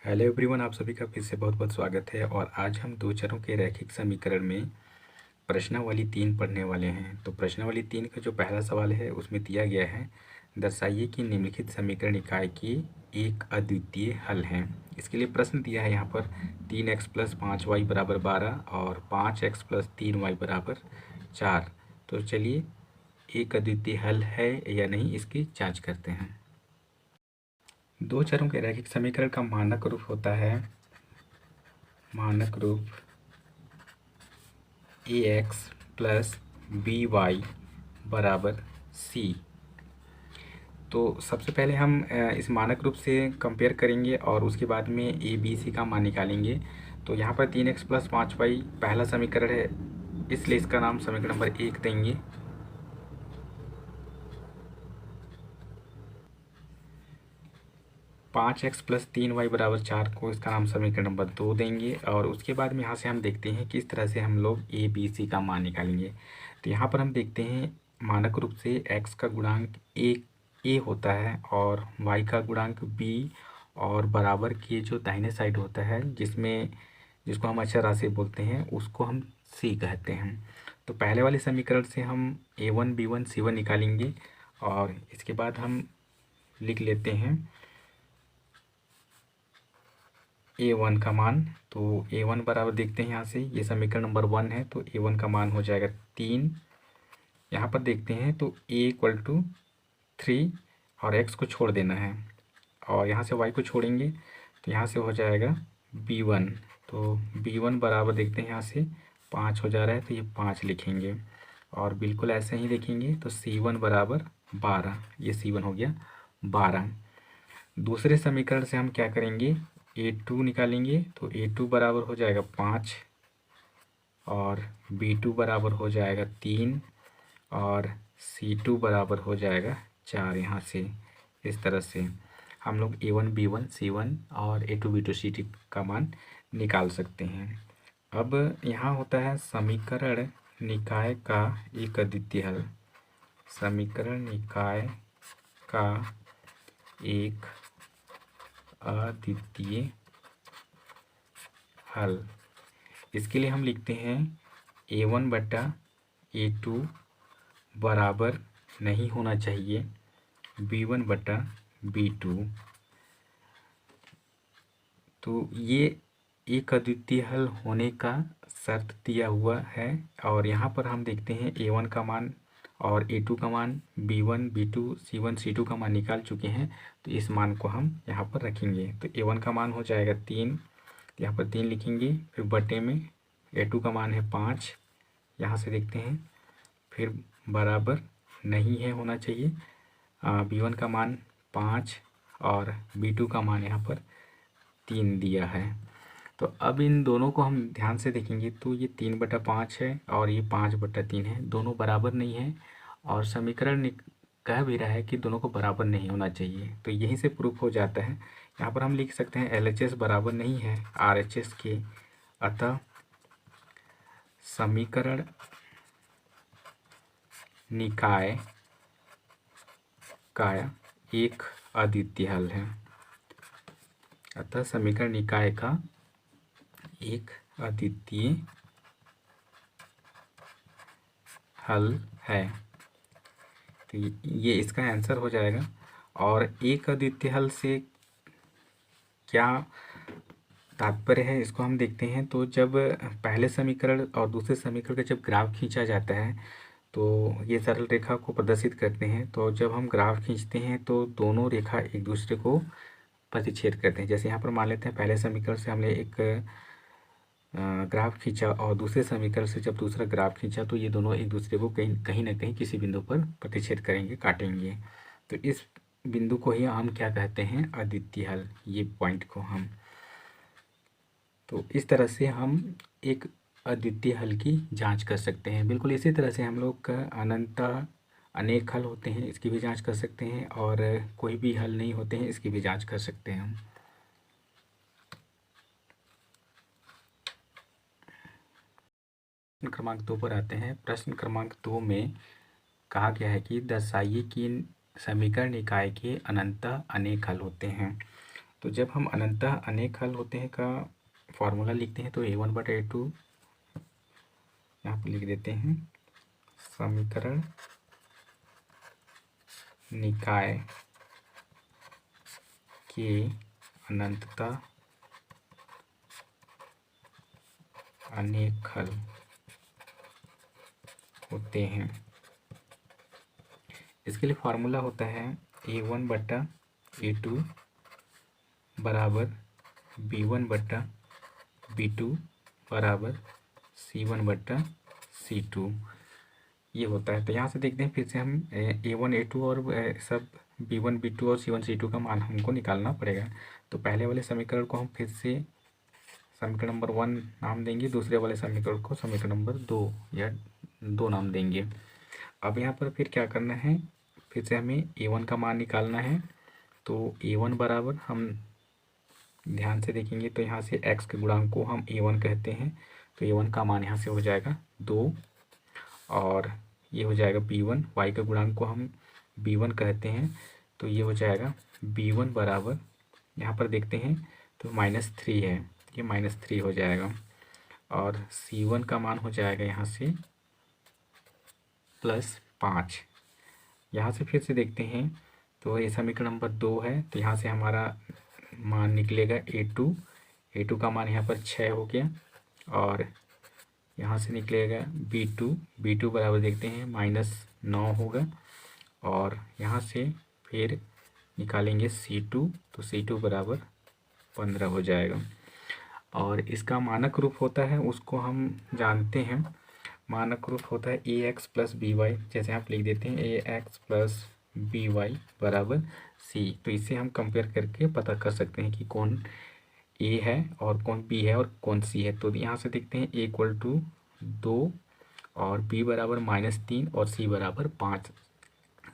Hello everyone, आप सभी का फिर से बहुत बहुत स्वागत है। और आज हम दो चरों के रैखिक समीकरण में प्रश्नावली 3 पढ़ने वाले हैं। तो प्रश्नावली 3 का जो पहला सवाल है उसमें दिया गया है, दर्शाइए कि निम्नलिखित समीकरण इकाई की एक अद्वितीय हल है। इसके लिए प्रश्न दिया है यहाँ पर 3x + 5y = 12 और 5x + 3y = 4। तो चलिए एक अद्वितीय हल है या नहीं इसकी जाँच करते हैं। दो चरों के रैखिक समीकरण का मानक रूप होता है ax + by = c। तो सबसे पहले हम इस मानक रूप से कंपेयर करेंगे और उसके बाद में ए बी सी का मान निकालेंगे। तो यहाँ पर 3x + 5y पहला समीकरण है, इसलिए इसका नाम समीकरण नंबर 1 देंगे। 5x + 3y = 4 को इसका नाम समीकरण नंबर 2 देंगे। और उसके बाद में यहाँ से हम देखते हैं किस तरह से हम लोग ए बी सी का मान निकालेंगे। तो यहाँ पर हम देखते हैं मानक रूप से x का गुणांक ए होता है और y का गुणांक b, और बराबर के जो दाहिने साइड होता है जिसको हम अचर राशि बोलते हैं उसको हम c कहते हैं। तो पहले वाले समीकरण से हम a1 b1 c1 निकालेंगे और इसके बाद हम लिख लेते हैं a1 का मान। तो a1 बराबर देखते हैं यहाँ से, ये समीकरण नंबर 1 है तो a1 का मान हो जाएगा 3। यहाँ पर देखते हैं तो a = 3 और x को छोड़ देना है और यहाँ से y को छोड़ेंगे तो यहाँ से हो जाएगा b1। तो b1 बराबर देखते हैं यहाँ से 5 हो जा रहा है तो ये 5 लिखेंगे और बिल्कुल ऐसे ही देखेंगे तो c1 = 12। ये c1 हो गया 12। दूसरे समीकरण से हम क्या करेंगे, a2 निकालेंगे। तो a2 बराबर हो जाएगा 5 और b2 बराबर हो जाएगा 3 और c2 बराबर हो जाएगा 4। यहाँ से इस तरह से हम लोग a1 b1 c1 और a2 b2 c2 का मान निकाल सकते हैं। अब यहाँ होता है समीकरण निकाय का एक अद्वितीय हल। समीकरण निकाय का एक अद्वितीय हल, इसके लिए हम लिखते हैं a1/a2 बराबर नहीं होना चाहिए b1/b2। तो ये एक अद्वितीय हल होने का शर्त दिया हुआ है। और यहाँ पर हम देखते हैं a1 का मान और a2 का मान, b1 b2 c1 c2 का मान निकाल चुके हैं। तो इस मान को हम यहाँ पर रखेंगे। तो a1 का मान हो जाएगा 3, यहाँ पर 3 लिखेंगे। फिर बटे में a2 का मान है 5, यहाँ से देखते हैं। फिर बराबर नहीं है होना चाहिए, b1 का मान 5 और b2 का मान यहाँ पर 3 दिया है। तो अब इन दोनों को हम ध्यान से देखेंगे तो ये 3/5 है और ये 5/3 है, दोनों बराबर नहीं है। और समीकरण कह भी रहा है कि दोनों को बराबर नहीं होना चाहिए, तो यहीं से प्रूफ हो जाता है। यहाँ पर हम लिख सकते हैं LHS बराबर नहीं है RHS के, अतः समीकरण निकाय का एक अद्वितीय हल है। अतः समीकरण निकाय का एक अद्वितीय हल है। तो ये इसका आंसर हो जाएगा। और एक अद्वितीय हल से क्या तात्पर्य है इसको हम देखते हैं। तो जब पहले समीकरण और दूसरे समीकरण का जब ग्राफ खींचा जाता है तो ये सरल रेखा को प्रदर्शित करते हैं। तो जब हम ग्राफ खींचते हैं तो दोनों रेखा एक दूसरे को प्रतिच्छेद करते हैं। जैसे यहाँ पर मान लेते हैं पहले समीकरण से हमने एक ग्राफ खींचा और दूसरे समीकरण से जब दूसरा ग्राफ खींचा तो ये दोनों एक दूसरे को कहीं ना कहीं किसी बिंदु पर प्रतिच्छेद करेंगे, काटेंगे। तो इस बिंदु को ही हम क्या कहते हैं, अद्वितीय हल, ये पॉइंट को हम। तो इस तरह से हम एक अद्वितीय हल की जांच कर सकते हैं। बिल्कुल इसी तरह से हम लोग का अनंत अनेक हल होते हैं, इसकी भी जांच कर सकते हैं। और कोई भी हल नहीं होते हैं, इसकी भी जांच कर सकते हैं हम। क्रमांक 2 पर आते हैं। प्रश्न क्रमांक 2 में कहा गया है कि दर्शाइए कि समीकरण निकाय के अनंत अनेक हल होते हैं। तो जब हम अनंतः अनेक हल होते हैं का फॉर्मूला लिखते हैं तो A1/A2 यहाँ पर लिख देते हैं। समीकरण निकाय के अनंतता अनेक हल होते हैं। इसके लिए फार्मूला होता है A1/A2 बराबर B1/B2 बराबर C1/C2 ये होता है। तो यहाँ से देखते हैं फिर से हम A1 A2 और सब B1 B2 और C1 C2 का मान हमको निकालना पड़ेगा। तो पहले वाले समीकरण को हम फिर से समीकरण नंबर 1 नाम देंगे, दूसरे वाले समीकरण को समीकरण नंबर 2 या 2 नाम देंगे। अब यहाँ पर फिर क्या करना है, फिर से हमें A1 का मान निकालना है। तो A1 बराबर हम ध्यान से देखेंगे तो यहाँ से x के गुणांक को हम A1 कहते हैं। तो A1 का मान यहाँ से हो जाएगा 2 और ये हो जाएगा B1। y के गुणांक को हम B1 कहते हैं तो ये हो जाएगा B1 बराबर, यहाँ पर देखते हैं तो -3 है, ये -3 हो जाएगा। और C1 का मान हो जाएगा यहाँ से +5। यहाँ से फिर से देखते हैं तो ये समीकरण नंबर 2 है। तो यहाँ से हमारा मान निकलेगा A2 का मान यहाँ पर 6 हो गया। और यहाँ से निकलेगा B2 बराबर देखते हैं -9 होगा। और यहाँ से फिर निकालेंगे C2 तो C2 बराबर 15 हो जाएगा। और इसका मानक रूप होता है, उसको हम जानते हैं। मानक रूप होता है AX + BY, जैसे आप लिख देते हैं AX + BY बराबर C। तो इसे हम कंपेयर करके पता कर सकते हैं कि कौन A है और कौन B है और कौन C है। तो यहाँ से देखते हैं A = 2 और B बराबर -3 और C बराबर 5।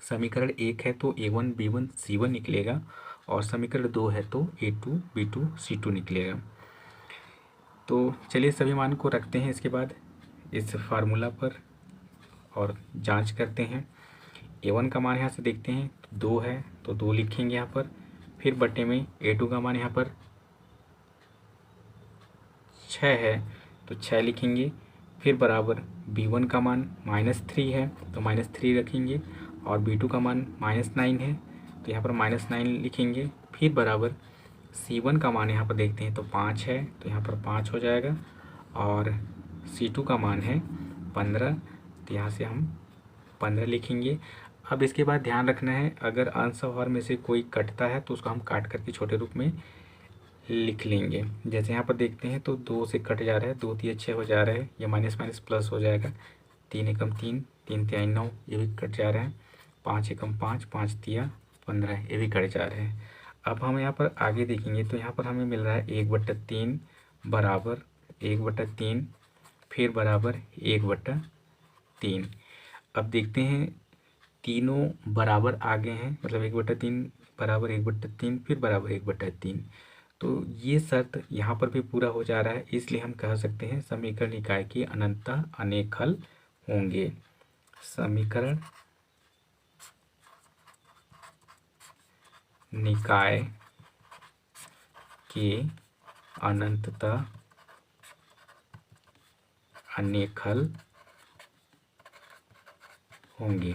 समीकरण 1 है तो A1 B1 C1 निकलेगा और समीकरण 2 है तो A2 B2 C2 निकलेगा। तो चलिए सभी मान को रखते हैं इसके बाद इस फार्मूला पर और जांच करते हैं। A1 का मान यहाँ से देखते हैं 2 है तो 2 लिखेंगे यहाँ पर। फिर बटे में A2 का मान यहाँ पर 6 है तो 6 लिखेंगे। फिर बराबर B1 का मान -3 है तो -3 रखेंगे। और B2 का मान -9 है तो यहाँ पर -9 लिखेंगे। फिर बराबर C1 का मान यहाँ पर देखते हैं तो 5 है तो यहाँ पर 5 हो जाएगा। और C2 का मान है 15 तो यहाँ से हम 15 लिखेंगे। अब इसके बाद ध्यान रखना है, अगर अंश और हर में से कोई कटता है तो उसको हम काट करके छोटे रूप में लिख लेंगे। जैसे यहाँ पर देखते हैं तो 2 से कट जा रहा है, 2 × 6 हो जा रहा है, ये माइनस माइनस प्लस हो जाएगा। 3 × 3 3 × 3 9, ये भी कट जा रहा है। 5 × 5 5 × 15, ये भी कट जा रहे हैं। अब हम यहाँ पर आगे देखेंगे तो यहाँ पर हमें मिल रहा है 1/3 बराबर 1/3 फिर बराबर 1/3। अब देखते हैं तीनों बराबर आगे हैं, मतलब 1/3 बराबर 1/3 फिर बराबर 1/3। तो ये शर्त यहाँ पर भी पूरा हो जा रहा है, इसलिए हम कह सकते हैं समीकरण निकाय की अनंतः अनेक हल होंगे। समीकरण निकाय के अनंतः अनेक हल होंगे,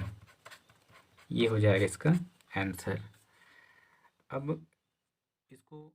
ये हो जाएगा इसका आंसर। अब इसको